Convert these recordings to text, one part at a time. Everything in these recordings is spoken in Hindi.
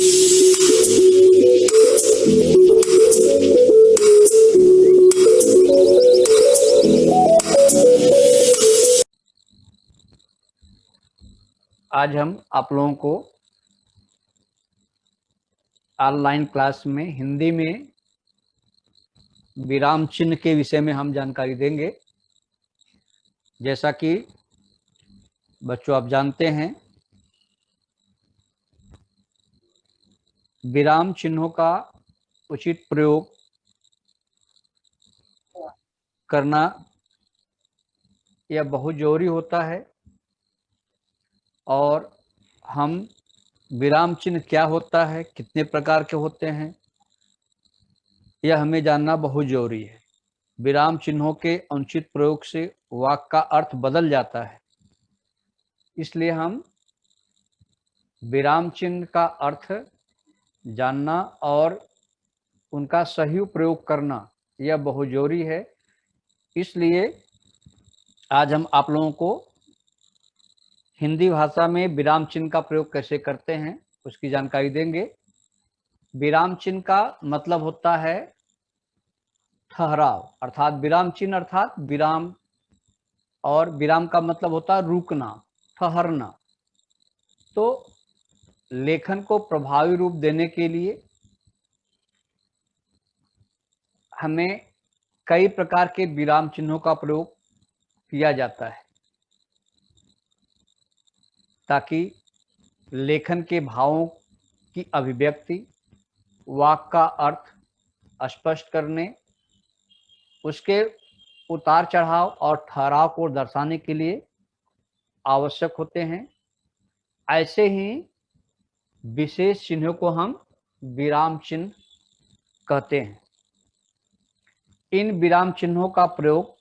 आज हम आप लोगों को ऑनलाइन क्लास में हिंदी में विराम चिन्ह के विषय में हम जानकारी देंगे। जैसा कि बच्चों आप जानते हैं, विराम चिन्हों का उचित प्रयोग करना यह बहुत जरूरी होता है और हम विराम चिन्ह क्या होता है, कितने प्रकार के होते हैं, यह हमें जानना बहुत जरूरी है। विराम चिन्हों के अनुचित प्रयोग से वाक्य का अर्थ बदल जाता है, इसलिए हम विराम चिन्ह का अर्थ जानना और उनका सही प्रयोग करना यह बहुत जरूरी है। इसलिए आज हम आप लोगों को हिंदी भाषा में विराम चिन्ह का प्रयोग कैसे करते हैं उसकी जानकारी देंगे। विराम चिन्ह का मतलब होता है ठहराव, अर्थात विराम चिन्ह अर्थात विराम, और विराम का मतलब होता है रुकना, ठहरना। तो लेखन को प्रभावी रूप देने के लिए हमें कई प्रकार के विराम चिन्हों का प्रयोग किया जाता है ताकि लेखन के भावों की अभिव्यक्ति, वाक्य का अर्थ स्पष्ट करने, उसके उतार चढ़ाव और ठहराव को दर्शाने के लिए आवश्यक होते हैं। ऐसे ही विशेष चिन्हों को हम विराम चिन्ह कहते हैं। इन विराम चिन्हों का प्रयोग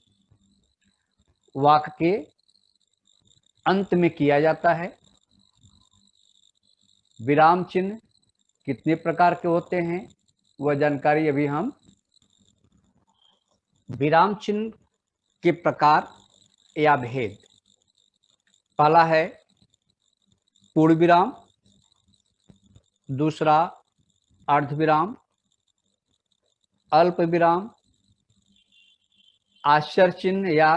वाक्य के अंत में किया जाता है। विराम चिन्ह कितने प्रकार के होते हैं वह जानकारी अभी हम विराम चिन्ह के प्रकार या भेद। पहला है पूर्ण विराम, दूसरा अर्ध विराम, अल्प विराम, आश्चर्य चिन्ह या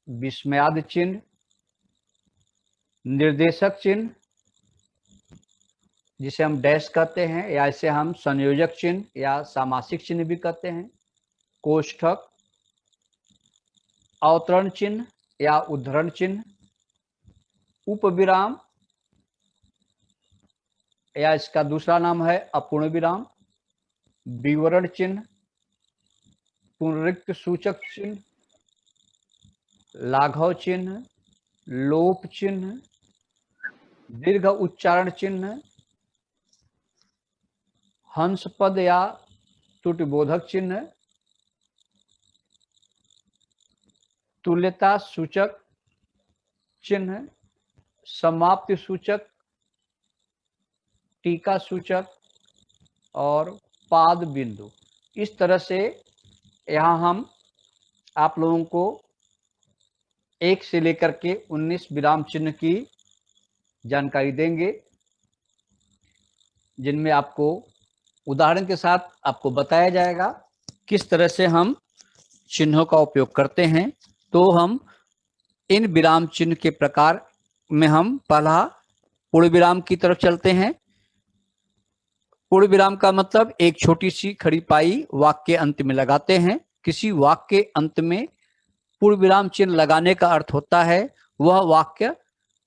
विस्मयाद चिन्ह, निर्देशक चिन्ह जिसे हम डैश कहते हैं, या इसे हम संयोजक चिन्ह या सामासिक चिन्ह भी कहते हैं, कोष्ठक, अवतरण चिन्ह या उद्धरण चिन्ह, उपविराम या इसका दूसरा नाम है अपूर्ण विराम, विवरण चिन्ह, पुनरुक्त सूचक चिन्ह, लाघव चिन्ह, लोप चिन्ह, दीर्घ उच्चारण चिन्ह, हंस पद या त्रुटिबोधक चिन्ह, तुल्यता सूचक चिन्ह, समाप्ति सूचक, टीका सूचक और पाद बिंदु। इस तरह से यहाँ हम आप लोगों को 1 से लेकर के 19 विराम चिन्ह की जानकारी देंगे, जिनमें आपको उदाहरण के साथ आपको बताया जाएगा किस तरह से हम चिन्हों का उपयोग करते हैं। तो हम इन विराम चिन्ह के प्रकार में हम पहला पूर्ण विराम की तरफ चलते हैं। पूर्ण विराम का मतलब एक छोटी सी खड़ी पाई वाक्य के अंत में लगाते हैं। किसी वाक्य के अंत में पूर्ण विराम चिन्ह लगाने का अर्थ होता है वह वाक्य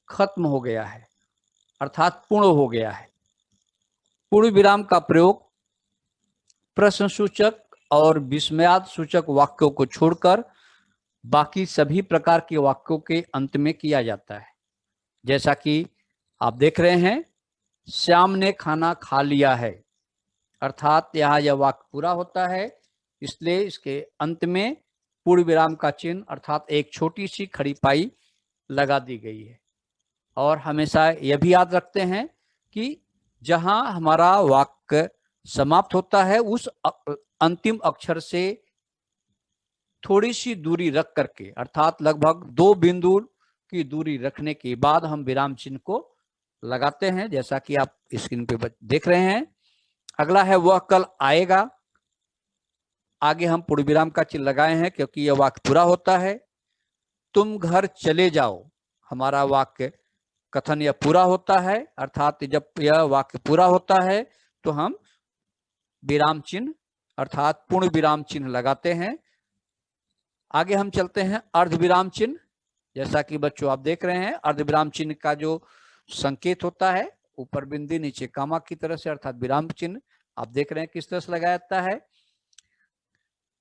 खत्म हो गया है, अर्थात पूर्ण हो गया है। पूर्ण विराम का प्रयोग प्रश्न सूचक और विस्मयाद सूचक वाक्यों को छोड़कर बाकी सभी प्रकार के वाक्यों के अंत में किया जाता है। जैसा कि आप देख रहे हैं, श्याम ने खाना खा लिया है, अर्थात यहाँ यह वाक्य पूरा होता है, इसलिए इसके अंत में पूर्ण विराम का चिन्ह अर्थात एक छोटी सी खड़ी पाई लगा दी गई है। और हमेशा यह भी याद रखते हैं कि जहां हमारा वाक्य समाप्त होता है उस अंतिम अक्षर से थोड़ी सी दूरी रख करके, अर्थात लगभग 2 बिंदु की दूरी रखने के बाद हम विराम चिन्ह को लगाते हैं, जैसा कि आप स्क्रीन पे देख रहे हैं। अगला है वह कल आएगा। आगे हम पूर्ण विराम का चिन्ह लगाए हैं क्योंकि यह वाक्य पूरा होता है। तुम घर चले जाओ, हमारा वाक्य कथन यह पूरा होता है, अर्थात जब यह वाक्य पूरा होता है तो हम विराम चिन्ह अर्थात पूर्ण विराम चिन्ह लगाते हैं। आगे हम चलते हैं अर्ध विराम चिन्ह। जैसा कि बच्चों आप देख रहे हैं, अर्ध विराम चिन्ह का जो संकेत होता है, ऊपर बिंदी नीचे कामा की तरह से, अर्थात विराम चिन्ह आप देख रहे हैं किस तरह से लगाया जाता है।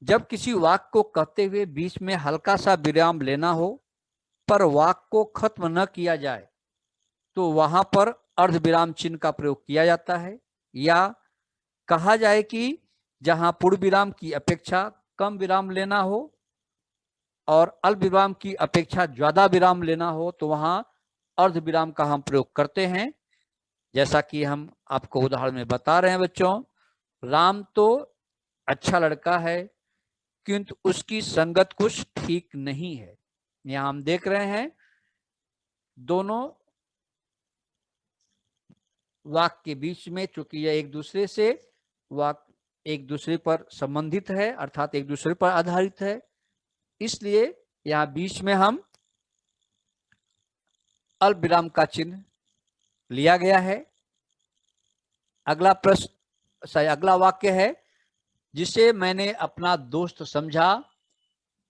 जब किसी वाक्य को कहते हुए बीच में हल्का सा विराम लेना हो पर वाक्य को खत्म न किया जाए तो वहां पर अर्ध विराम चिन्ह का प्रयोग किया जाता है। या कहा जाए कि जहां पूर्ण विराम की अपेक्षा कम विराम लेना हो और अल्प विराम की अपेक्षा ज्यादा विराम लेना हो तो वहां अर्ध विराम का हम प्रयोग करते हैं। जैसा कि हम आपको उदाहरण में बता रहे हैं बच्चों, राम तो अच्छा लड़का है किंतु उसकी संगत कुछ ठीक नहीं है। यहां हम देख रहे हैं दोनों वाक्य के बीच में, चूंकि यह एक दूसरे से वाक्य एक दूसरे पर संबंधित है अर्थात एक दूसरे पर आधारित है, इसलिए यहां बीच में हम अल्प विराम का चिन्ह लिया गया है। अगला प्रश्न अगला वाक्य है, जिसे मैंने अपना दोस्त समझा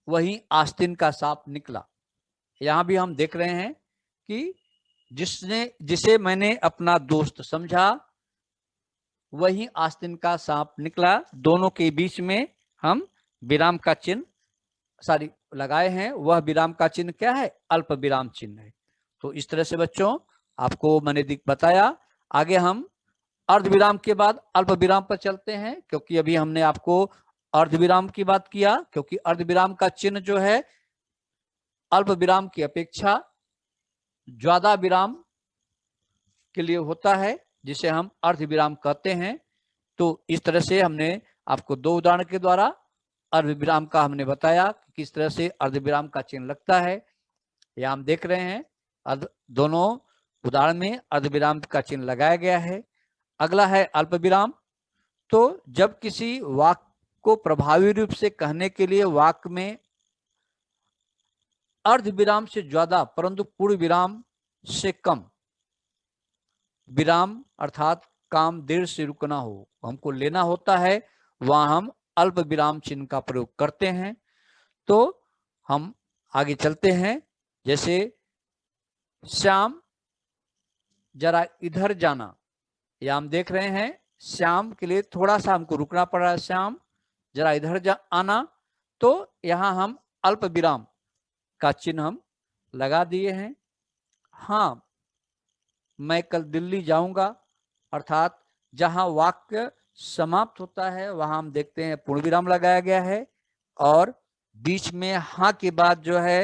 वही आस्तीन का सांप निकला। यहां भी हम देख रहे हैं कि जिसे मैंने अपना दोस्त समझा वही आस्तीन का सांप निकला, दोनों के बीच में हम विराम का चिन्ह लगाए हैं। वह विराम का चिन्ह क्या है? अल्प विराम चिन्ह है। तो इस तरह से बच्चों आपको मैंने बताया। आगे हम अर्ध विराम के बाद अल्प विराम पर चलते हैं, क्योंकि अभी हमने आपको अर्ध विराम की बात किया, क्योंकि अर्ध विराम का चिन्ह जो है अल्प विराम की अपेक्षा ज्यादा विराम के लिए होता है, जिसे हम अर्ध विराम कहते हैं। तो इस तरह से हमने आपको दो उदाहरण के द्वारा अर्ध विराम का हमने बताया कि किस तरह से अर्ध विराम का चिन्ह लगता है। यह हम देख रहे हैं दोनों उदाहरण में अर्ध विराम का चिन्ह लगाया गया है। अगला है अल्प विराम। तो जब किसी वाक्य को प्रभावी रूप से कहने के लिए वाक्य में अर्ध विराम से ज्यादा परंतु पूर्ण विराम से कम विराम अर्थात काम देर से रुकना हो हमको लेना होता है, वहां हम अल्प विराम चिन्ह का प्रयोग करते हैं। तो हम आगे चलते हैं। जैसे श्याम जरा इधर जाना, या हम देख रहे हैं श्याम के लिए थोड़ा सा हमको रुकना पड़ रहा है, श्याम जरा इधर आना। तो यहां हम अल्प विराम का चिन्ह हम लगा दिए हैं। हाँ मैं कल दिल्ली जाऊंगा, अर्थात जहां वाक्य समाप्त होता है वहां हम देखते हैं पूर्ण विराम लगाया गया है और बीच में हाँ के बाद जो है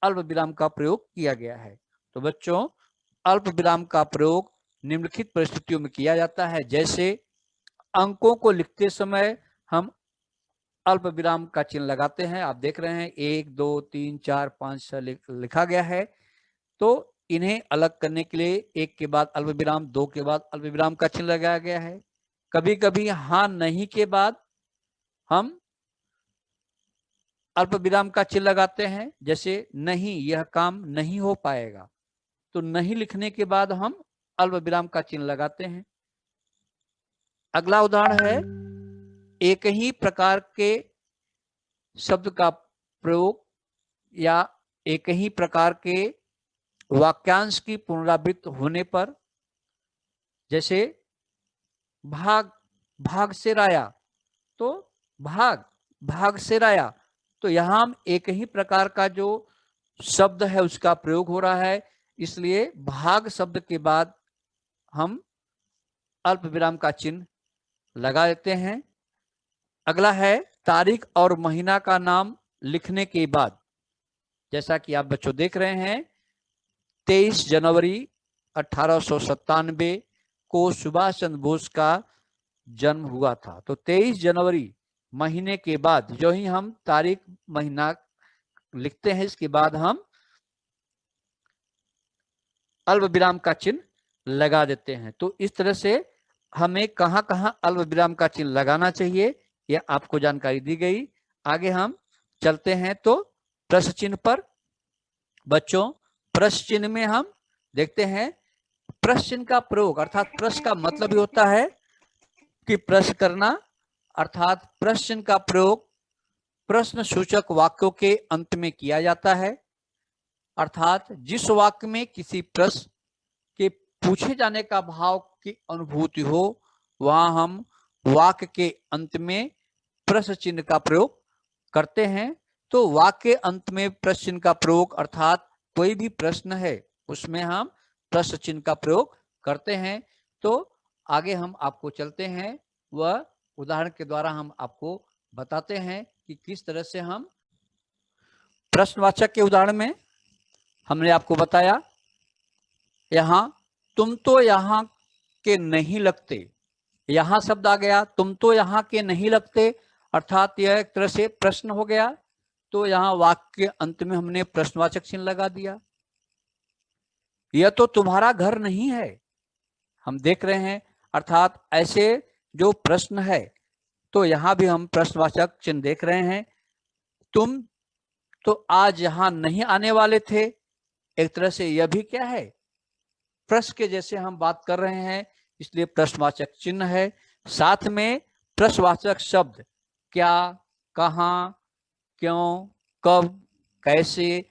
अल्प विराम का प्रयोग किया गया है। तो बच्चों अल्प विराम का प्रयोग निम्नलिखित परिस्थितियों में किया जाता है। जैसे अंकों को लिखते समय हम अल्प विराम का चिन्ह लगाते हैं, आप देख रहे हैं 1 2 3 4 5 6 लिखा गया है। तो इन्हें अलग करने के लिए 1 के बाद अल्प विराम, 2 के बाद अल्प विराम का चिन्ह लगाया गया है। कभी कभी हाँ नहीं के बाद हम अल्प विराम का चिन्ह लगाते हैं, जैसे नहीं यह काम नहीं हो पाएगा, तो नहीं लिखने के बाद हम अल्प विराम का चिन्ह लगाते हैं। अगला उदाहरण है, एक ही प्रकार के शब्द का प्रयोग या एक ही प्रकार के वाक्यांश की पुनरावृत्ति होने पर, जैसे भाग भाग से राया, तो भाग से राया, तो यहां हम एक ही प्रकार का जो शब्द है उसका प्रयोग हो रहा है, इसलिए भाग शब्द के बाद हम अल्प विराम का चिन्ह लगा देते हैं। अगला है तारीख और महीना का नाम लिखने के बाद, जैसा कि आप बच्चों देख रहे हैं 23 जनवरी 1897 को सुभाष चंद्र बोस का जन्म हुआ था। तो 23 जनवरी महीने के बाद जो ही हम तारीख महीना लिखते हैं, इसके बाद हम अल्प विराम का चिन्ह लगा देते हैं। तो इस तरह से हमें कहाँ कहाँ अल्प विराम का चिन्ह लगाना चाहिए यह आपको जानकारी दी गई। आगे हम चलते हैं तो प्रश्न चिन्ह पर। बच्चों, प्रश्न चिन्ह में हम देखते हैं प्रश्न चिन्ह का प्रयोग, अर्थात प्रश्न का मतलब ही होता है कि प्रश्न करना, अर्थात प्रश्न चिन्ह का प्रयोग प्रश्न सूचक वाक्यों के अंत में किया जाता है। अर्थात जिस वाक्य में किसी प्रश्न के पूछे जाने का भाव की अनुभूति हो, वहां हम वाक्य के अंत में प्रश्न चिन्ह का प्रयोग करते हैं। तो वाक्य अंत में प्रश्न चिन्ह का प्रयोग, अर्थात कोई भी प्रश्न है उसमें हम प्रश्न चिन्ह का प्रयोग करते हैं। तो आगे हम आपको चलते हैं, वह उदाहरण के द्वारा हम आपको बताते हैं कि किस तरह से हम प्रश्नवाचक के उदाहरण में हमने आपको बताया, यहां तुम तो यहाँ के नहीं लगते, यहां शब्द आ गया, तुम तो यहाँ के नहीं लगते, अर्थात यह एक तरह से प्रश्न हो गया। तो यहां वाक्य के अंत में हमने प्रश्नवाचक चिन्ह लगा दिया। यह तो तुम्हारा घर नहीं है, हम देख रहे हैं, अर्थात ऐसे जो प्रश्न है तो यहां भी हम प्रश्नवाचक चिन्ह देख रहे हैं। तुम तो आज यहां नहीं आने वाले थे, एक तरह से यह भी क्या है, प्रश्न के जैसे हम बात कर रहे हैं, इसलिए प्रश्नवाचक चिन्ह है। साथ में प्रश्नवाचक शब्द क्या, कहां, क्यों, कब, कैसे,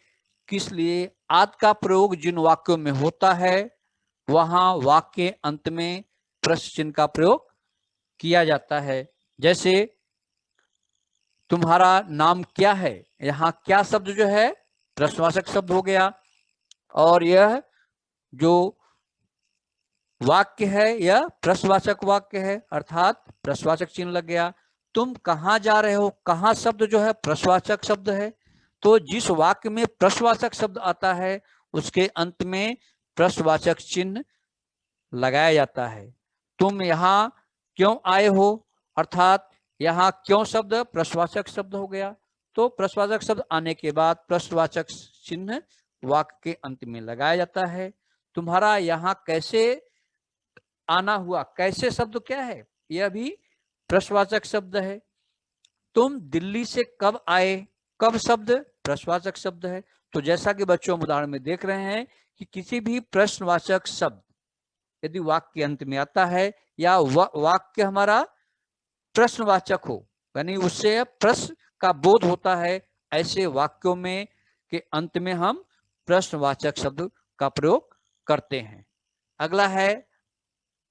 किस लिए आदि का प्रयोग जिन वाक्यों में होता है वहां वाक्य अंत में प्रश्न चिन्ह का प्रयोग किया जाता है। जैसे तुम्हारा नाम क्या है, यहाँ क्या शब्द जो है प्रश्नवाचक शब्द हो गया, और यह जो वाक्य है यह प्रश्नवाचक वाक्य है, अर्थात प्रश्नवाचक चिन्ह लग गया। तुम कहाँ जा रहे हो, कहाँ शब्द जो है प्रश्नवाचक शब्द है। तो जिस वाक्य में प्रश्नवाचक शब्द आता है उसके अंत में प्रश्नवाचक चिन्ह लगाया जाता है। तुम यहाँ क्यों आए हो, अर्थात यहाँ क्यों शब्द प्रश्नवाचक शब्द हो गया। तो प्रश्नवाचक शब्द आने के बाद प्रश्नवाचक चिन्ह वाक्य के अंत में लगाया जाता है। तुम्हारा यहाँ कैसे आना हुआ, कैसे शब्द क्या है, यह भी प्रश्नवाचक शब्द है। तुम दिल्ली से कब आए, कब शब्द प्रश्नवाचक शब्द है। तो जैसा कि बच्चों उदाहरण में देख रहे हैं कि किसी भी प्रश्नवाचक शब्द यदि वाक्य के अंत में आता है या वाक्य हमारा प्रश्नवाचक हो, यानी उससे प्रश्न का बोध होता है, ऐसे वाक्यों में के अंत में हम प्रश्नवाचक शब्द का प्रयोग करते हैं। अगला है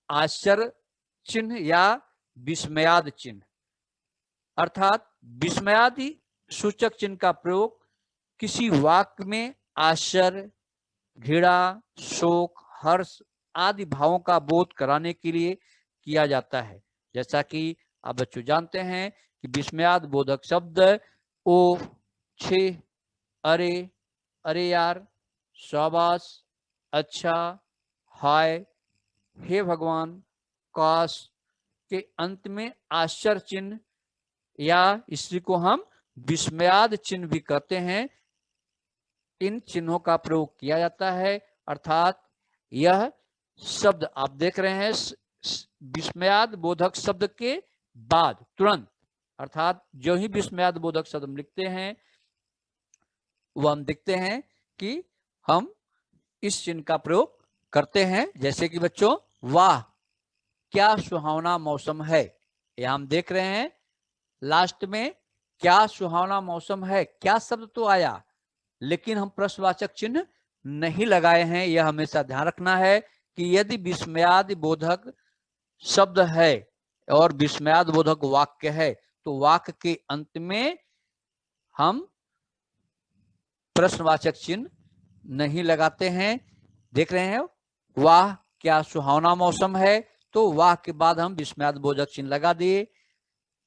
आश्चर्य चिन्ह या विस्मयाद चिन्ह, अर्थात विस्मयादि सूचक चिन्ह का प्रयोग किसी वाक्य में आश्चर्य, घृणा, शोक, हर्ष आदि भावों का बोध कराने के लिए किया जाता है। जैसा कि आप बच्चों जानते हैं कि विस्मयाद बोधक शब्द ओ, छे, अरे, अरे यार, शाबाश, अच्छा, हाय, हे भगवान, काश के अंत में आश्चर्य चिन्ह या इसी को हम विस्मयाद चिन्ह भी कहते हैं, इन चिन्हों का प्रयोग किया जाता है। अर्थात यह शब्द आप देख रहे हैं विस्मयाद बोधक शब्द के बाद तुरंत, अर्थात जो ही विस्मयाद बोधक शब्द हम लिखते हैं वो हम देखते हैं कि हम इस चिन्ह का प्रयोग करते हैं। जैसे कि बच्चों, वाह क्या सुहावना मौसम है, यह हम देख रहे हैं लास्ट में क्या सुहावना मौसम है, क्या शब्द तो आया लेकिन हम प्रश्नवाचक चिन्ह नहीं लगाए हैं। यह हमेशा ध्यान रखना है कि यदि विस्मयादि बोधक शब्द है और विस्मयादि बोधक वाक्य है तो वाक्य के अंत में हम प्रश्नवाचक चिन्ह नहीं लगाते हैं। देख रहे हैं, वाह क्या सुहावना मौसम है, तो वाह के बाद हम विस्मयादि बोधक चिन्ह लगा दिए।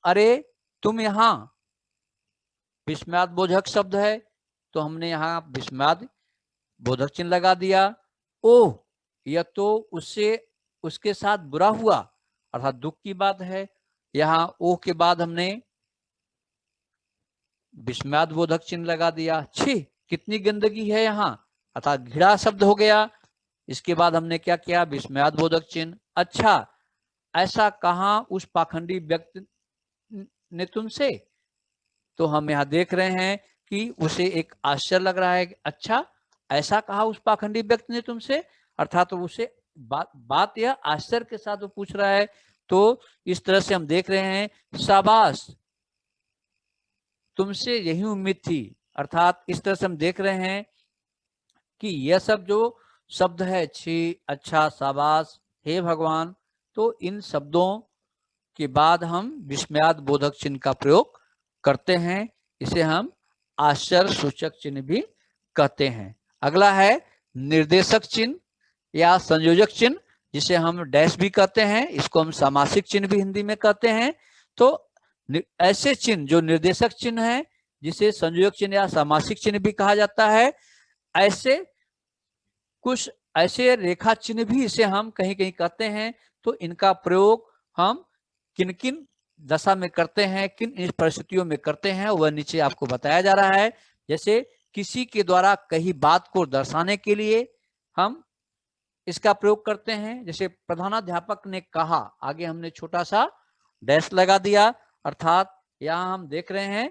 अरे तुम यहाँ, विस्मयादि बोधक शब्द है तो हमने यहाँ विस्मयादि बोधक चिन्ह लगा दिया। ओह, यह तो उससे उसके साथ बुरा हुआ, अर्थात दुख की बात है, यहाँ ओह के बाद हमने विस्मयादि बोधक चिन्ह लगा दिया। छी कितनी गंदगी है यहाँ, अर्थात घृणा शब्द हो गया, इसके बाद हमने क्या किया, विस्मयादिबोधक चिन्ह। अच्छा, ऐसा कहा उस पाखंडी व्यक्ति ने तुमसे, तो हम यहाँ देख रहे हैं कि उसे एक आश्चर्य लग रहा है कि अच्छा ऐसा कहा उस पाखंडी व्यक्ति ने तुमसे, अर्थात तो उसे बात यह आश्चर्य के साथ वो पूछ रहा है। तो इस तरह से हम देख रहे हैं, शाबाश तुमसे यही उम्मीद थी। अर्थात इस तरह से हम देख रहे हैं कि यह सब जो शब्द है, छी, अच्छा, शाबाश, हे भगवान, तो इन शब्दों के बाद हम विस्मयादिबोधक चिन्ह का प्रयोग करते हैं। इसे हम आश्चर्य सूचक चिन्ह भी कहते हैं। अगला है निर्देशक चिन्ह या संयोजक चिन्ह, जिसे हम डैश भी कहते हैं, इसको हम सामासिक चिन्ह भी हिंदी में कहते हैं। तो ऐसे चिन्ह जो निर्देशक चिन्ह है, जिसे संयोजक चिन्ह या सामासिक चिन्ह भी कहा जाता है, ऐसे कुछ ऐसे रेखा चिन्ह भी इसे हम कहीं कहीं कहते हैं। तो इनका प्रयोग हम किन किन दशा में करते हैं, किन परिस्थितियों में करते हैं, वह नीचे आपको बताया जा रहा है। जैसे किसी के द्वारा कही बात को दर्शाने के लिए हम इसका प्रयोग करते हैं। जैसे प्रधानाध्यापक ने कहा, आगे हमने छोटा सा डैश लगा दिया, अर्थात यहाँ हम देख रहे हैं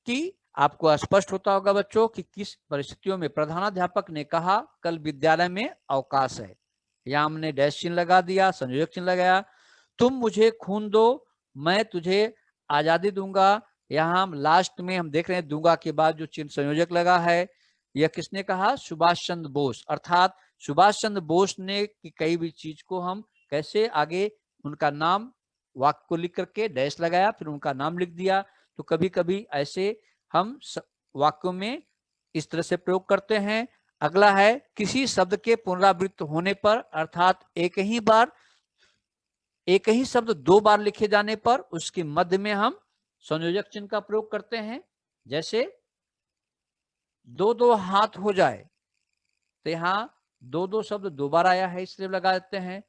कि आपको स्पष्ट होता होगा बच्चों कि किस परिस्थितियों में प्रधानाध्यापक ने कहा कल विद्यालय में अवकाश है। यहाँ हमने डैश चिन्ह लगा दिया, संयोजक चिन्ह लगाया। तुम मुझे खून दो, मैं तुझे आजादी दूंगा। यहाँ हम लास्ट में हम देख रहे हैं दूंगा के बाद जो चिन्ह संयोजक लगा है, यह किसने कहा, सुभाष चंद्र बोस। अर्थात सुभाष चंद्र बोस ने कि कई भी चीज को हम कैसे आगे उनका नाम वाक्य को लिख करके डैश लगाया, फिर उनका नाम लिख दिया। तो कभी कभी ऐसे हम वाक्यों में इस तरह से प्रयोग करते हैं। अगला है किसी शब्द के पुनरावृत्त होने पर, अर्थात एक ही शब्द दो बार लिखे जाने पर उसके मध्य में हम संयोजक चिन्ह का प्रयोग करते हैं। जैसे दो दो हाथ हो जाए, तो यहाँ दो दो शब्द दो बार आया है, इसलिए लगा देते हैं।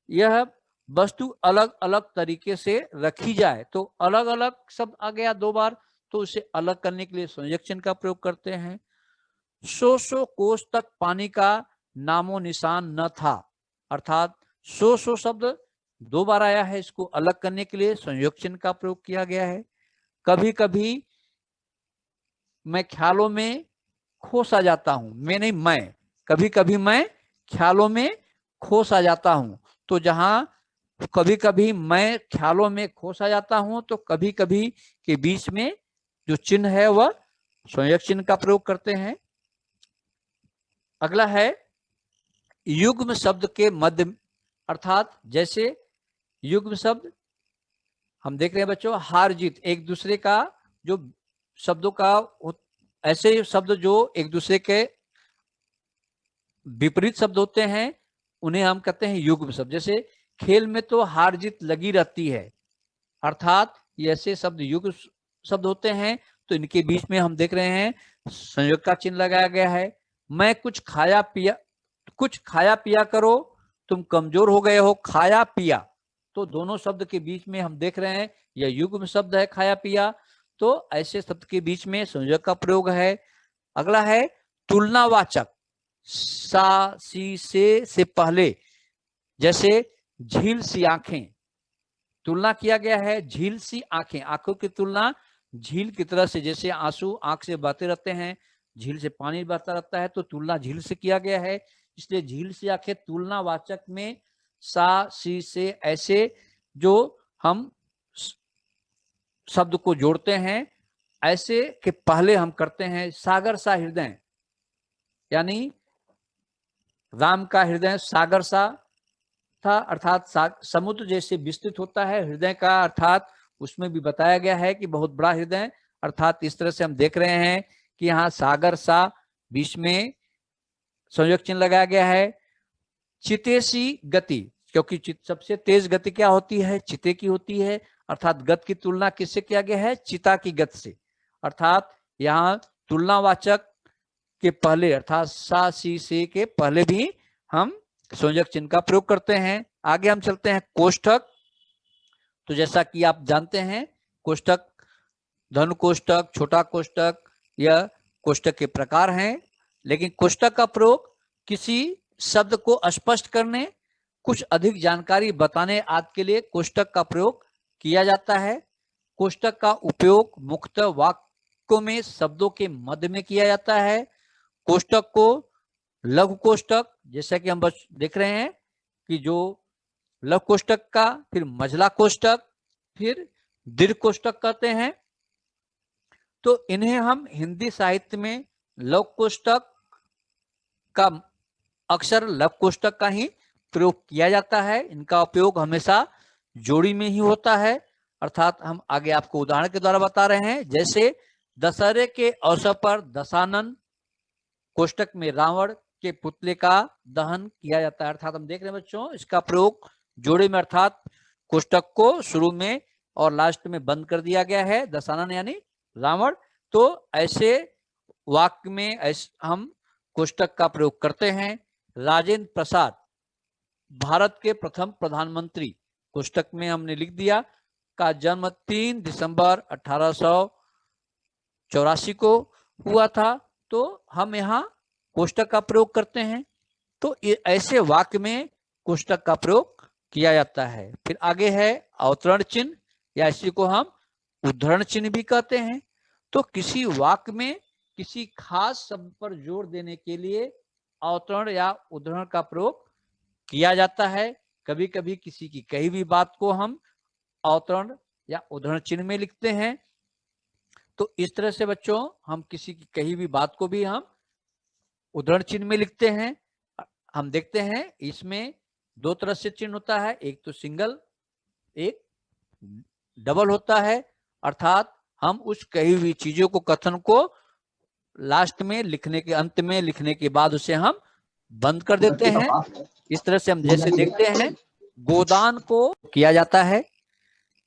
यह वस्तु अलग अलग तरीके से रखी जाए, तो अलग अलग शब्द आ गया दो बार, तो उसे अलग करने के लिए संयोजक चिन्ह का प्रयोग करते हैं। 100 कोस तक पानी का नामो निशान न था, अर्थात 100 शब्द दो बार आया है, इसको अलग करने के लिए संयोजक चिन्ह का प्रयोग किया गया है। कभी कभी मैं ख्यालों में खो सा जाता हूं, मैं कभी कभी मैं ख्यालों में खो सा जाता हूं। तो जहां कभी कभी मैं ख्यालों में खो सा जाता हूं, तो कभी कभी के बीच में जो चिन्ह है वह संयोजक चिन्ह का प्रयोग करते हैं। अगला है युग्म शब्द के मध्य, अर्थात जैसे युग्म शब्द हम देख रहे हैं बच्चों, हार जीत एक दूसरे का जो शब्दों का, ऐसे शब्द जो एक दूसरे के विपरीत शब्द होते हैं उन्हें हम कहते हैं युग्म शब्द। जैसे खेल में तो हार जीत लगी रहती है, अर्थात ये ऐसे शब्द युग्म शब्द होते हैं। तो इनके बीच में हम देख रहे हैं संयोग का चिन्ह लगाया गया है। मैं कुछ खाया पिया करो, तुम कमजोर हो गए हो, खाया पिया, तो दोनों शब्द के बीच में हम देख रहे हैं यह युग्म शब्द है खाया पिया। तो ऐसे शब्द के बीच में संयोजक का प्रयोग है। अगला है तुलनावाचक, सा सी से पहले, जैसे झील सी आंखें, तुलना किया गया है, झील सी आंखें, आंखों की तुलना झील की तरह से, जैसे आंसू आंख से बहते रहते हैं, झील से पानी बहता रहता है, तो तुलना झील से किया गया है, इसलिए झील सी आंखें तुलनावाचक में सा सी से ऐसे जो हम शब्द को जोड़ते हैं, ऐसे के पहले हम करते हैं सागर सा हृदय, यानी राम का हृदय सागर सा था, अर्थात समुद्र जैसे विस्तृत होता है हृदय का, अर्थात उसमें भी बताया गया है कि बहुत बड़ा हृदय, अर्थात इस तरह से हम देख रहे हैं कि यहाँ सागर सा बीच में संयोजक चिन्ह लगाया गया है। चितेसी गति, क्योंकि सबसे तेज गति क्या होती है, चिते की होती है, अर्थात गति की तुलना किससे किया गया है, चिता की गति से, अर्थात यहाँ तुलनावाचक के पहले अर्थात सा सी से के पहले भी हम संयोजक चिन्ह का प्रयोग करते हैं। आगे हम चलते हैं कोष्ठक। तो जैसा कि आप जानते हैं कोष्ठक, धनु कोष्ठक, छोटा कोष्ठक, यह कोष्ठक के प्रकार हैं, लेकिन कोष्ठक का प्रयोग किसी शब्द को स्पष्ट करने, कुछ अधिक जानकारी बताने आदि के लिए कोष्टक का प्रयोग किया जाता है। कोष्टक का उपयोग मुख्यतः वाक्यों में शब्दों के मध्य में किया जाता है। कोष्टक को लघु कोष्टक, जैसा कि हम बस देख रहे हैं कि जो लघु कोष्टक का, फिर मझला कोष्टक, फिर दीर्घ कोष्टक कहते हैं। तो इन्हें हम हिंदी साहित्य में लघु कोष्टक का अक्सर लघु कोष्टक का ही प्रयोग किया जाता है। इनका उपयोग हमेशा जोड़ी में ही होता है। अर्थात हम आगे आपको उदाहरण के द्वारा बता रहे हैं, जैसे दशहरे के अवसर पर दशानन कोष्टक में रावण के पुतले का दहन किया जाता है। अर्थात हम देख रहे हैं बच्चों, इसका प्रयोग जोड़े में, अर्थात कोष्टक को शुरू में और लास्ट में बंद कर दिया गया है, दशानन यानी रावण। तो ऐसे वाक्य में हम कोष्टक का प्रयोग करते हैं। राजेंद्र प्रसाद भारत के प्रथम प्रधानमंत्री, कोष्टक में हमने लिख दिया, का जन्म 3 दिसंबर 1884 को हुआ था। तो हम यहाँ कोष्टक का प्रयोग करते हैं। तो ऐसे वाक्य में कोष्टक का प्रयोग किया जाता है। फिर आगे है अवतरण चिन्ह, या इसी को हम उद्धरण चिन्ह भी कहते हैं। तो किसी वाक्य में किसी खास शब्द पर जोर देने के लिए अवतरण या उद्धरण का प्रयोग किया जाता है। कभी कभी किसी की कही हुई बात को हम अवतरण या उद्धरण चिन्ह में लिखते हैं। तो इस तरह से बच्चों हम किसी की कही हुई बात को भी हम उद्धरण चिन्ह में लिखते हैं। हम देखते हैं इसमें दो तरह से चिन्ह होता है, एक तो सिंगल, एक डबल होता है। अर्थात हम उस कही हुई चीजों को, कथन को लास्ट में लिखने के, अंत में लिखने के बाद उसे हम बंद कर देते हैं। इस तरह से हम जैसे देखते हैं गोदान को किया जाता है।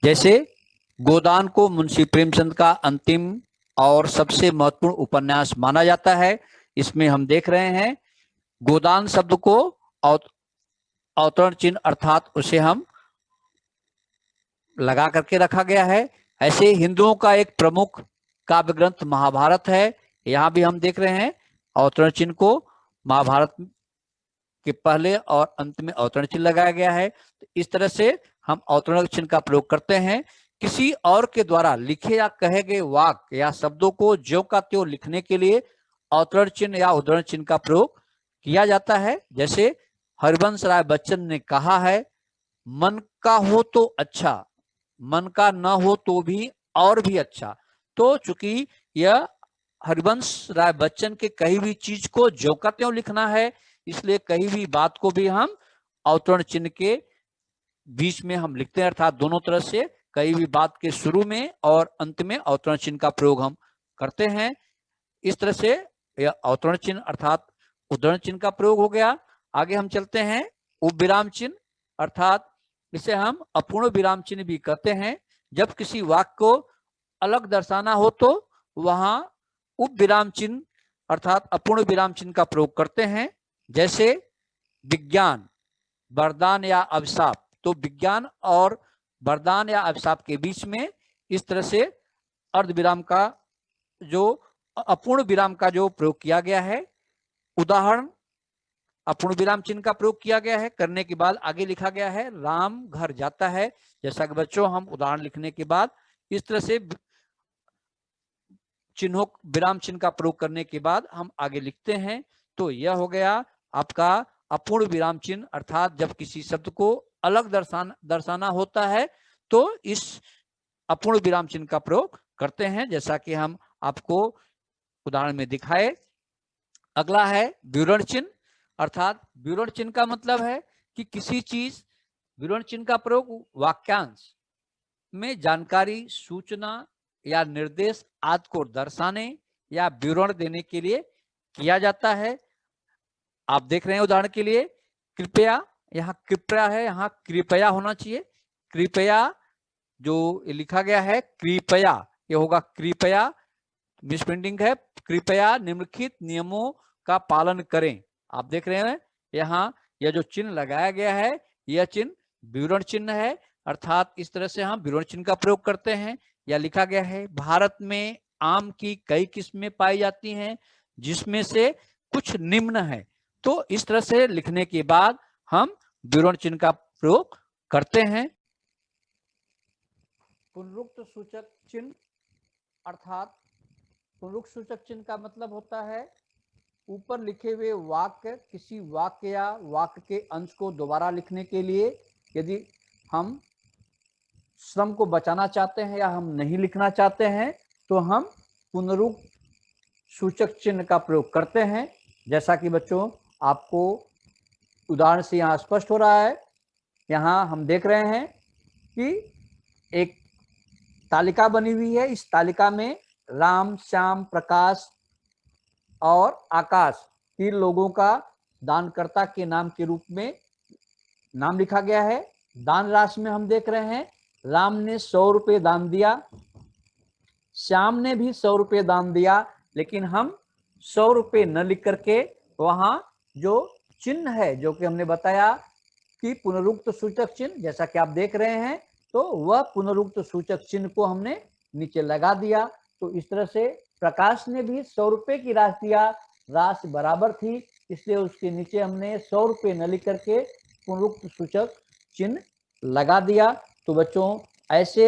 जैसे गोदान को मुंशी प्रेमचंद का अंतिम और सबसे महत्वपूर्ण उपन्यास माना जाता है। इसमें हम देख रहे हैं गोदान शब्द को अवतरण चिन्ह अर्थात उसे हम लगा करके रखा गया है। ऐसे हिंदुओं का एक प्रमुख काव्य ग्रंथ महाभारत है, यहाँ भी हम देख रहे हैं अवतरण चिन्ह को महाभारत के पहले और अंत में अवतरण चिन्ह लगाया गया है। तो इस तरह से हम अवतरण चिन्ह का प्रयोग करते हैं। किसी और के द्वारा लिखे या कहे गए वाक्य या शब्दों को ज्यों का त्यों लिखने के लिए अवतरण चिन्ह या उद्धरण चिन्ह का प्रयोग किया जाता है। जैसे हरिवंश राय बच्चन ने कहा है, मन का हो तो अच्छा, मन का न हो तो भी और भी अच्छा। तो चूंकि यह हरिवंश राय बच्चन के कही हुई चीज को ज्यों का त्यों लिखना है, इसलिए कही हुई बात को भी हम अवतरण चिन्ह के बीच में हम लिखते हैं। अर्थात दोनों तरह से कही हुई बात के शुरू में और अंत में अवतरण चिन्ह का प्रयोग हम करते हैं। इस तरह से यह अवतरण चिन्ह अर्थात उद्धरण चिन्ह का प्रयोग हो गया। आगे हम चलते हैं उपविराम चिन्ह, अर्थात इसे हम अपूर्ण विराम चिन्ह भी कहते हैं। जब किसी वाक्य को अलग दर्शाना हो तो वहां उपविराम चिन्ह अर्थात अपूर्ण विराम चिन्ह का प्रयोग करते हैं। जैसे विज्ञान, वरदान या अभिशाप, तो विज्ञान और वरदान या अभिशाप के बीच में इस तरह से अर्धविराम का जो अपूर्ण विराम का जो प्रयोग किया गया है। उदाहरण अपूर्ण विराम चिन्ह का प्रयोग किया गया है, करने के बाद आगे लिखा गया है राम घर जाता है। जैसा कि बच्चों हम उदाहरण लिखने के बाद इस तरह से चिन्हों विराम चिन्ह का प्रयोग करने के बाद हम आगे लिखते हैं। तो यह हो गया आपका अपूर्ण विराम चिन्ह, अर्थात जब किसी शब्द को अलग दर्शाना होता है तो इस अपूर्ण विराम चिन्ह का प्रयोग करते हैं, जैसा कि हम आपको उदाहरण में दिखाए। अगला है विवरण चिन्ह, अर्थात विवरण चिन्ह का मतलब है कि किसी चीज, विवरण चिन्ह का प्रयोग वाक्यांश में जानकारी, सूचना या निर्देश आदि को दर्शाने या विवरण देने के लिए किया जाता है। आप देख रहे हैं उदाहरण के लिए कृपया, यहाँ कृपया है, यहाँ कृपया होना चाहिए। कृपया जो लिखा गया है कृपया, ये होगा कृपया, मिसप्रिंटिंग है। कृपया निम्नलिखित नियमों का पालन करें। आप देख रहे हैं यहाँ यह जो चिन्ह लगाया गया है यह चिन्ह विवरण चिन्ह है, अर्थात इस तरह से हम विवरण चिन्ह का प्रयोग करते हैं। या लिखा गया है भारत में आम की कई किस्में पाई जाती हैं जिसमें से कुछ निम्न है, तो इस तरह से लिखने के बाद हम विवरण चिन्ह का प्रयोग करते हैं। पुनरुक्त सूचक चिन्ह अर्थात पुनरुक्त सूचक चिन्ह का मतलब होता है ऊपर लिखे हुए वाक्य किसी वाक्य या वाक्य के अंश को दोबारा लिखने के लिए यदि हम श्रम को बचाना चाहते हैं या हम नहीं लिखना चाहते हैं तो हम पुनरुक्त सूचक चिन्ह का प्रयोग करते हैं। जैसा कि बच्चों आपको उदाहरण से यहाँ स्पष्ट हो रहा है, यहाँ हम देख रहे हैं कि एक तालिका बनी हुई है। इस तालिका में राम, श्याम, प्रकाश और आकाश 3 लोगों का दानकर्ता के नाम के रूप में नाम लिखा गया है। दान राशि में हम देख रहे हैं राम ने 100 रुपये दान दिया, श्याम ने भी 100 रुपये दान दिया, लेकिन हम 100 रुपये न लिख करके वहां जो चिन्ह है जो कि हमने बताया कि पुनरुक्त सूचक चिन्ह, जैसा कि आप देख रहे हैं, तो वह पुनरुक्त सूचक चिन्ह को हमने नीचे लगा दिया। तो इस तरह से प्रकाश ने भी 100 रुपये की राशि दिया, राशि बराबर थी, इसलिए उसके नीचे हमने 100 रुपये न लिख करके पुनरुक्त सूचक चिन्ह लगा दिया। तो बच्चों ऐसे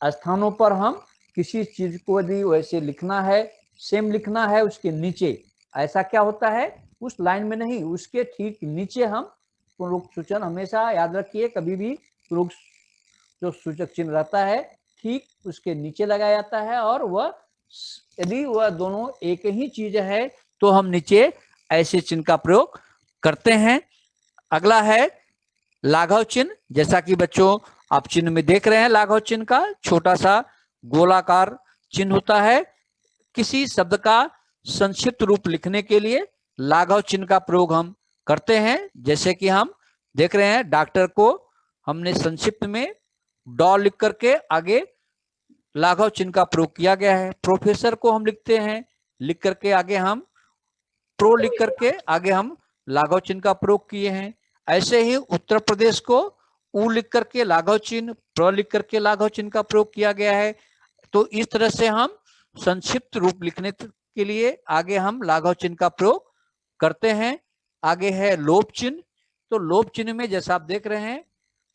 स्थानों पर हम किसी चीज को यदि वैसे लिखना है, सेम लिखना है, उसके नीचे ऐसा क्या होता है, उस लाइन में नहीं, उसके ठीक नीचे हम पुनरुक्त सूचन, हमेशा याद रखिए कभी भी पुनरुक्त जो सूचक चिन्ह रहता है ठीक उसके नीचे लगाया जाता है, और वह यदि वह दोनों एक ही चीज है तो हम नीचे ऐसे चिन्ह का प्रयोग करते हैं। अगला है लाघव चिन्ह। जैसा कि बच्चों आप चिन्ह में देख रहे हैं, लाघव चिन्ह का छोटा सा गोलाकार चिन्ह होता है। किसी शब्द का संक्षिप्त रूप लिखने के लिए लाघव चिन्ह का प्रयोग हम करते हैं। जैसे कि हम देख रहे हैं डॉक्टर को हमने संक्षिप्त में डॉ लिख करके आगे लाघव चिन्ह का प्रयोग किया गया है। प्रोफेसर को हम लिखते हैं, लिख करके आगे हम प्रो लिख करके आगे हम लाघव चिन्ह का प्रयोग किए हैं। ऐसे ही उत्तर प्रदेश को उ लिख करके लाघव चिन्ह, प्र लिख करके लाघव चिन्ह का प्रयोग किया गया है। तो इस तरह से हम संक्षिप्त रूप लिखने के लिए आगे हम लाघव चिन्ह का प्रयोग करते हैं। आगे है लोभ चिन्ह। तो लोभ चिन्ह में जैसा आप देख रहे हैं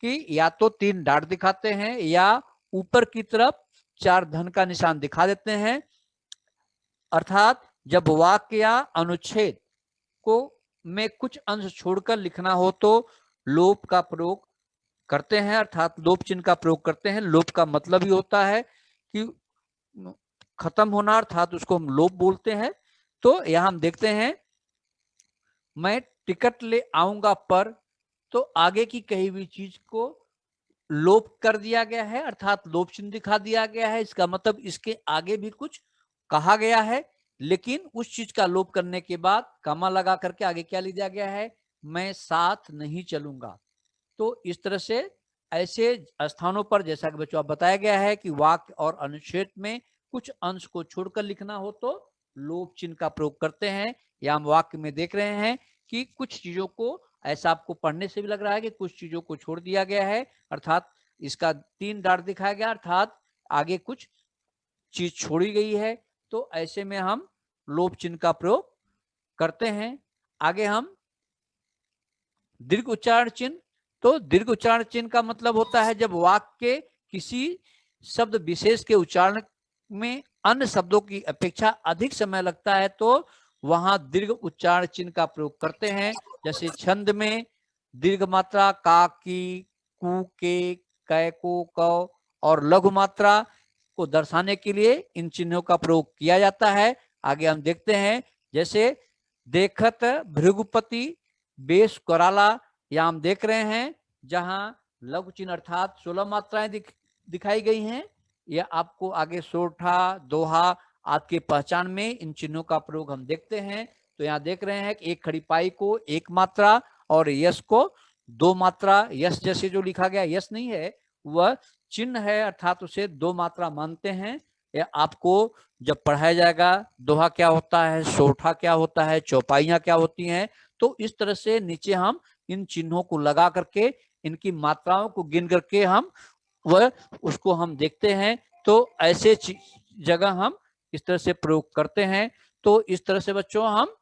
कि या तो 3 डाट दिखाते हैं या ऊपर की तरफ 4 धन का निशान दिखा देते हैं। अर्थात जब वाक्य या अनुच्छेद को में कुछ अंश छोड़कर लिखना हो तो लोभ का प्रयोग करते हैं, अर्थात लोभ चिन्ह का प्रयोग करते हैं। लोभ का मतलब ही होता है कि खत्म होना, अर्थात उसको हम लोभ बोलते हैं। तो यहां हम देखते हैं मैं टिकट ले आऊंगा पर, तो आगे की कही हुई चीज को लोप कर दिया गया है, अर्थात लोप चिन्ह दिखा दिया गया है। इसका मतलब इसके आगे भी कुछ कहा गया है, लेकिन उस चीज का लोप करने के बाद कमा लगा करके आगे क्या लिखा गया है, मैं साथ नहीं चलूंगा। तो इस तरह से ऐसे स्थानों पर जैसा कि बच्चों बताया गया है कि वाक्य और अनुच्छेद में कुछ अंश को छोड़कर लिखना हो तो लोप चिन्ह का प्रयोग करते हैं। या हम वाक्य में देख रहे हैं कि कुछ चीजों को, ऐसा आपको पढ़ने से भी लग रहा है कि कुछ चीजों को छोड़ दिया गया है, अर्थात इसका 3 डाट दिखाया गया, अर्थात आगे कुछ चीज छोड़ी गई है। तो ऐसे में हम लोप चिन्ह का प्रयोग करते हैं। आगे हम दीर्घ उच्चारण चिन्ह। तो दीर्घ उच्चारण चिन्ह का मतलब होता है जब वाक्य के किसी शब्द विशेष के उच्चारण में अन्य शब्दों की अपेक्षा अधिक समय लगता है तो वहां दीर्घ उच्चारण चिन्ह का प्रयोग करते हैं। जैसे छंद में दीर्घ मात्रा का, की, कु, के, कै, को, क और लघु मात्रा को दर्शाने के लिए इन चिन्हों का प्रयोग किया जाता है। आगे हम देखते हैं जैसे देखत भृगुपति बेश कराला, या हम देख रहे हैं जहां लघु चिन्ह अर्थात 16 मात्राएं दिखाई गई हैं। यह आपको आगे सोठा, दोहा आपके पहचान में इन चिन्हों का प्रयोग हम देखते हैं। तो यहाँ देख रहे हैं कि एक खड़ी पाई को 1 मात्रा और यश को 2 मात्रा, यश जैसे जो लिखा गया यश नहीं है, वह चिन्ह है, अर्थात उसे 2 मात्रा मानते हैं। यह आपको जब पढ़ाया जाएगा दोहा क्या होता है, सोठा क्या होता है, चौपाइयां क्या होती हैं, तो इस तरह से नीचे हम इन चिन्हों को लगा करके इनकी मात्राओं को गिन करके हम वह उसको हम देखते हैं। तो ऐसे जगह हम इस तरह से प्रयोग करते हैं। तो इस तरह से बच्चों हम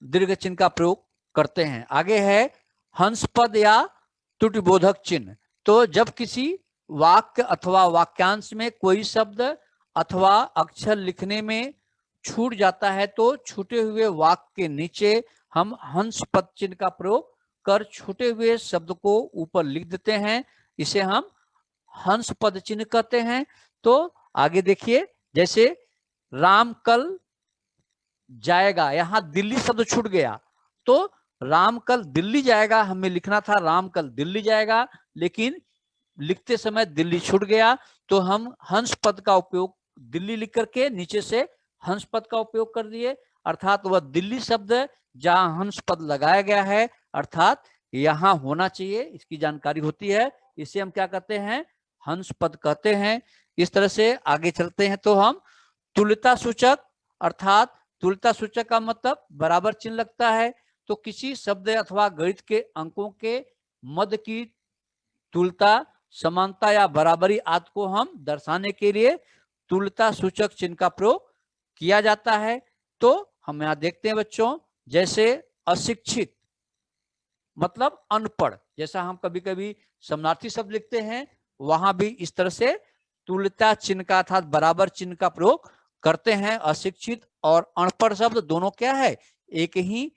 दीर्घ चिन्ह का प्रयोग करते हैं। आगे है हंस पद या त्रुटिबोधक चिन्ह। तो जब किसी वाक्य अथवा वाक्यांश में कोई शब्द अथवा अक्षर लिखने में छूट जाता है तो छूटे हुए वाक्य के नीचे हम हंस पद चिन्ह का प्रयोग कर छूटे हुए शब्द को ऊपर लिख देते हैं। इसे हम हंस पद चिन्ह कहते हैं। तो आगे देखिए, जैसे राम कल जाएगा, यहां दिल्ली शब्द छूट गया तो राम कल दिल्ली जाएगा, हमें लिखना था राम कल दिल्ली जाएगा, लेकिन लिखते समय दिल्ली छूट गया तो हम हंस पद का उपयोग दिल्ली लिख करके नीचे से हंस पद का उपयोग कर दिए। अर्थात वह दिल्ली शब्द जहां हंस पद लगाया गया है अर्थात यहां होना चाहिए, इसकी जानकारी होती है। इसे हम क्या कहते हैं, हंस पद कहते हैं। इस तरह से आगे चलते हैं तो हम तुल्यता सूचक, अर्थात तुल्यता सूचक का मतलब बराबर चिन्ह लगता है। तो किसी शब्द अथवा गणित के अंकों के मध्य की तुल्यता, समानता या बराबरी आदि को हम दर्शाने के लिए तुल्यता सूचक चिन्ह का प्रयोग किया जाता है। तो हम यहाँ देखते हैं बच्चों, जैसे अशिक्षित मतलब अनपढ़, जैसा हम कभी कभी समानार्थी शब्द लिखते हैं वहां भी इस तरह से तुल्यता चिन्ह का अर्थात बराबर चिन्ह का प्रयोग करते हैं। अशिक्षित और अनपढ़ शब्द दोनों क्या है, एक ही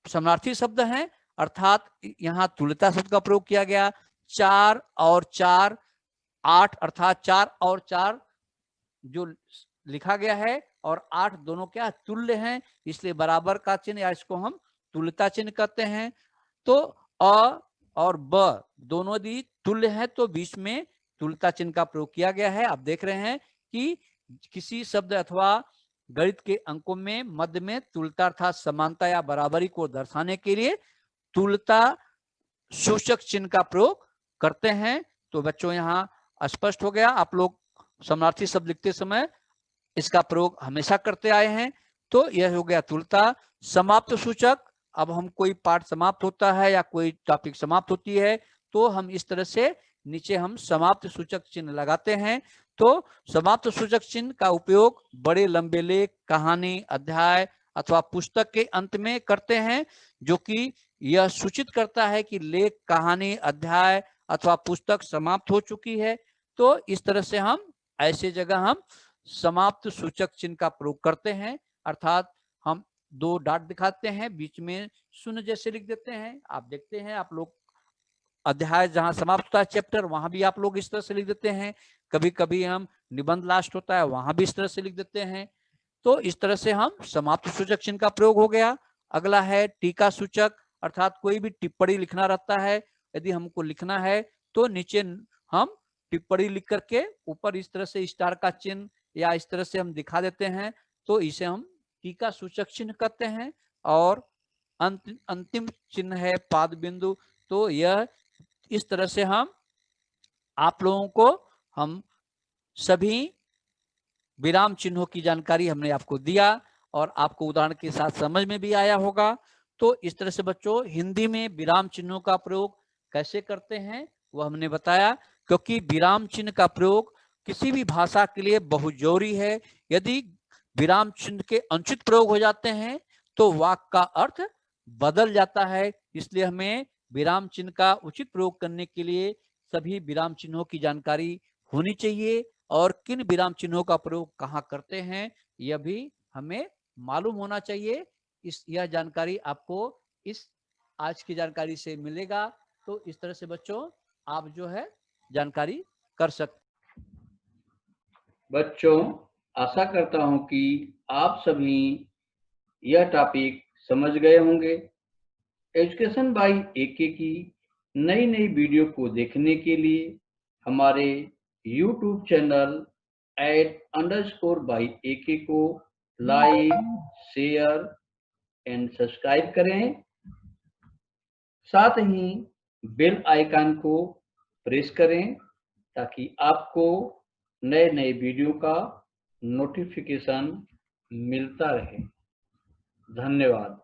समानार्थी शब्द हैं, अर्थात यहाँ तुल्यता शब्द का प्रयोग किया गया। 4 और 4 8, अर्थात 4 और 4 जो लिखा गया है और 8 दोनों क्या तुल्य हैं, इसलिए बराबर का चिन्ह या इसको हम तुल्यता चिन्ह कहते हैं। तो अ और ब दोनों यदि तुल्य हैं तो बीच में तुल्यता चिन्ह का प्रयोग किया गया है। आप देख रहे हैं कि किसी शब्द अथवा गणित के अंकों में मध्य में तुल्यता अर्थात समानता या बराबरी को दर्शाने के लिए तुल्यता सूचक चिन्ह का प्रयोग करते हैं। तो बच्चों यहाँ स्पष्ट हो गया, आप लोग समानार्थी शब्द लिखते समय इसका प्रयोग हमेशा करते आए हैं। तो यह हो गया तुल्यता। समाप्त सूचक, अब हम कोई पाठ समाप्त होता है या कोई टॉपिक समाप्त होती है तो हम इस तरह से नीचे हम समाप्त सूचक चिन्ह लगाते हैं। तो समाप्त सूचक चिन्ह का उपयोग बड़े लंबे लेख, कहानी, अध्याय अथवा पुस्तक के अंत में करते हैं, जो कि यह सूचित करता है कि लेख, कहानी, अध्याय अथवा पुस्तक समाप्त हो चुकी है। तो इस तरह से हम ऐसे जगह हम समाप्त सूचक चिन्ह का प्रयोग करते हैं, अर्थात हम 2 डॉट दिखाते हैं, बीच में शून्य जैसे लिख देते हैं। आप देखते हैं आप लोग अध्याय जहां समाप्त होता है चैप्टर वहां भी आप लोग इस तरह से लिख देते हैं। कभी कभी हम निबंध लास्ट होता है वहां भी इस तरह से लिख देते हैं। तो इस तरह से हम समाप्त सूचक चिन्ह का प्रयोग हो गया। अगला है टीका सूचक, अर्थात कोई भी टिप्पणी लिखना रहता है, यदि हमको लिखना है तो नीचे हम टिप्पणी लिख करके ऊपर इस तरह से स्टार का चिन्ह या इस तरह से हम दिखा देते हैं, तो इसे हम टीका सूचक चिन्ह कहते हैं। और अंतिम चिन्ह है पाद बिंदु। तो यह इस तरह से हम आप लोगों को हम सभी विराम चिन्हों की जानकारी हमने आपको दिया और आपको उदाहरण के साथ समझ में भी आया होगा। तो इस तरह से बच्चों हिंदी में विराम चिन्हों का प्रयोग कैसे करते हैं वह हमने बताया, क्योंकि विराम चिन्ह का प्रयोग किसी भी भाषा के लिए बहुत जरूरी है। यदि विराम चिन्ह के अनुचित प्रयोग हो जाते हैं तो वाक्य का अर्थ बदल जाता है। इसलिए हमें विराम चिन्ह का उचित प्रयोग करने के लिए सभी विराम चिन्हों की जानकारी होनी चाहिए और किन विराम चिन्हों का प्रयोग कहाँ करते हैं यह भी हमें मालूम होना चाहिए। यह जानकारी आपको इस आज की जानकारी से मिलेगा। तो इस तरह से बच्चों आप जो है जानकारी कर सकते। बच्चों आशा करता हूं कि आप सभी यह टॉपिक समझ गए होंगे। एजुकेशन बाय एके की नई नई वीडियो को देखने के लिए हमारे YouTube चैनल @_by_ak को लाइक, शेयर एंड सब्सक्राइब करें। साथ ही बेल आइकन को प्रेस करें ताकि आपको नए नए वीडियो का नोटिफिकेशन मिलता रहे। धन्यवाद।